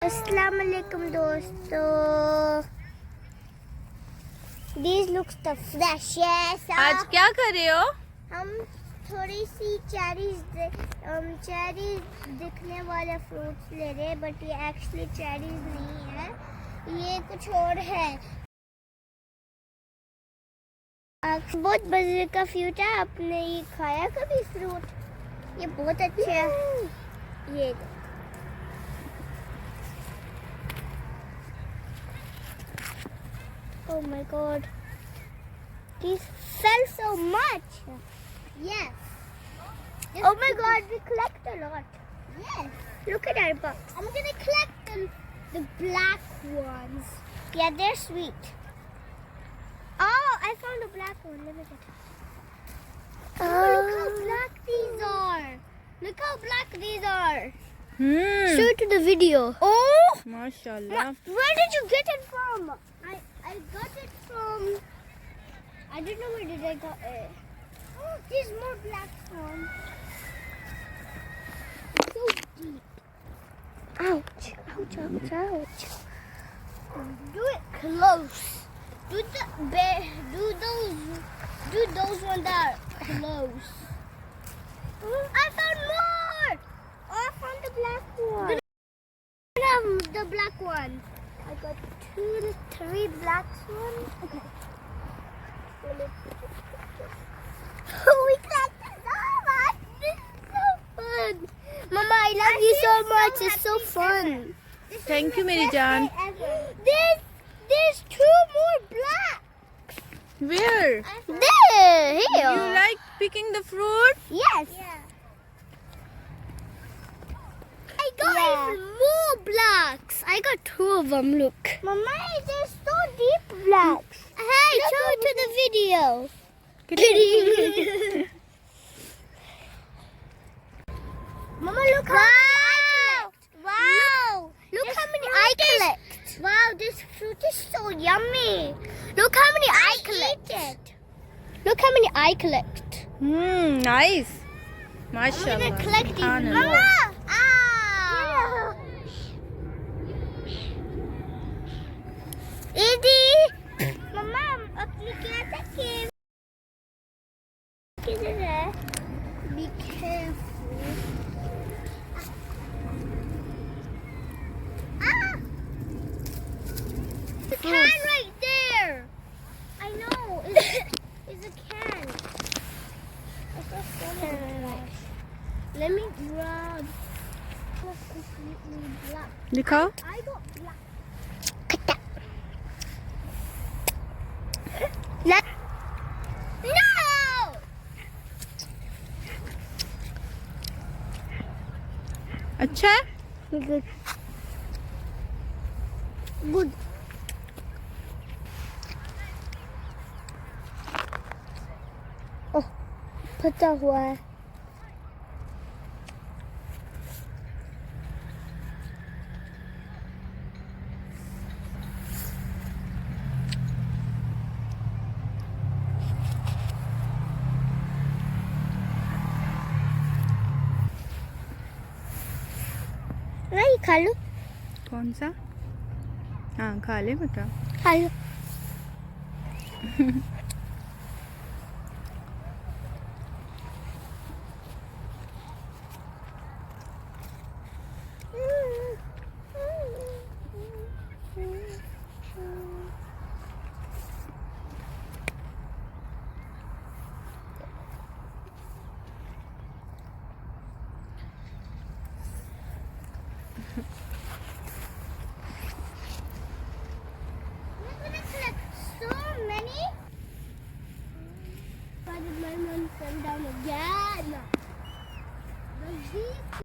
अस्सलाम वालेकुम दोस्तों. These looks the freshest. आज क्या कर रहे हो? हम थोड़ी सी चेरीज दिखने वाले फ्रूट्स ले रहे हैं, बट ये एक्चुअली चेरीज नहीं है, ये कुछ और है. बहुत मजे का फ्रूट है. आपने ये खाया कभी फ्रूट? ये बहुत अच्छा है. ये oh my god, these fell so much. Yes. Oh my god, we collect a lot. Yes. Look at our box. I'm gonna collect the black ones. Yeah, they're sweet. Oh, I found a black one. Let me get it. Oh, look how black these are. Look how black these are. Show it to the video. Oh, माशाल्लाह. Where did you get it from? I got it from. I don't know where did I got it. Oh, there's more black ones. It's so deep. Ouch! Ouch! Ouch! Ouch! Do it close. Do those ones that are close. I found more. Oh, I found the black one. The black one. I got 2 to 3 black ones. Okay. We collected so much. This is so fun. Mama, I love you so much. It's so fun. Thank you, मेरी जान. There's 2 more black. Where? There, here. You like picking the fruit? Yes. Yeah. I got even more blacks. I got 2 of them. Look. Mama, they're so deep blacks. Hey, show it to the video. Mama, look how many I collect. Wow. Look how many I collect. Wow, this fruit is so yummy. Look how many I collect. Eat it. Look how many I collect. Nice. माशाल्लाह. I'm gonna collect these. Subhanallah. Mama. Ah. Idi. Mama, अपनी क्या तक किधर है? Be careful. Ah! The can right there. I know. It's a can. I saw so many. Let me grab. Completely black. दिखाओ. I got black. Cut that. No! अच्छा है? Good. Good. Oh, फटा हुआ है. नहीं खा लो. कौन सा? हाँ खा ले बेटा. खा लो. So many. Why did my mom come down again?